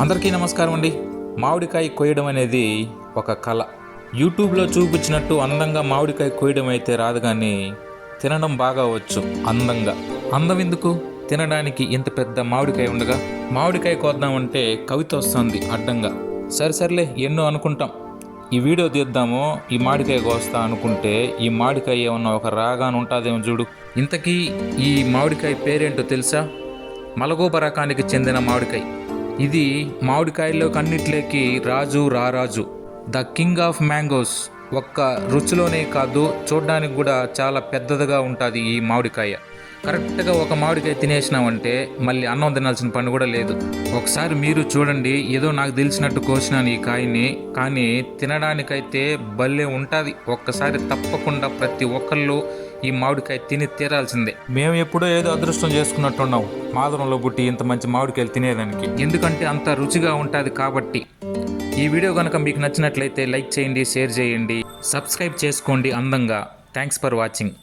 అందరికీ నమస్కారం అండి. మామిడికాయ కొయ్యడం అనేది ఒక కళ. యూట్యూబ్లో చూపించినట్టు అందంగా మామిడికాయ కొయ్యడం అయితే రాదు, కానీ తినడం బాగా వచ్చు అందంగా. అందం ఎందుకు, తినడానికి ఇంత పెద్ద మామిడికాయ ఉండగా మామిడికాయ కోద్దామంటే కవిత వస్తుంది అడ్డంగా. సరిసర్లే ఎన్నో అనుకుంటాం, ఈ వీడియో తీద్దాము ఈ మామిడికాయ కోస్తా అనుకుంటే ఈ మామిడికాయ ఏమన్నా ఒక రాగానే ఉంటుందేమో చూడు. ఇంతకీ ఈ మామిడికాయ పేరేంటో తెలుసా? మలగోబ రకానికి చెందిన మామిడికాయ. ఇది మామిడికాయల్లో కన్నిట్లోకి రాజు, రారాజు, ద కింగ్ ఆఫ్ మ్యాంగోస్. ఒక్క రుచిలోనే కాదు, చూడడానికి కూడా చాలా పెద్దదిగా ఉంటుంది ఈ మామిడికాయ. కరెక్ట్గా ఒక మామిడికాయ తినేసినామంటే మళ్ళీ అన్నం తినాల్సిన పని కూడా లేదు. ఒకసారి మీరు చూడండి, ఏదో నాకు తెలిసినట్టు కోసినాను ఈ కాయని, కానీ తినడానికైతే భలే ఉంటుంది. ఒక్కసారి తప్పకుండా ప్రతి ఒక్కళ్ళు ఈ మామిడికాయ తిని తీరాల్సిందే. మేము ఎప్పుడో ఏదో అదృష్టం చేసుకున్నట్టున్నాం మాధవరంలో పుట్టి ఇంత మంచి మామిడికాయలు తినేదానికి. ఎందుకంటే అంత రుచిగా ఉంటుంది కాబట్టి. ఈ వీడియో కనుక మీకు నచ్చినట్లయితే లైక్ చేయండి, షేర్ చేయండి, సబ్స్క్రైబ్ చేసుకోండి అందంగా. Thanks for watching.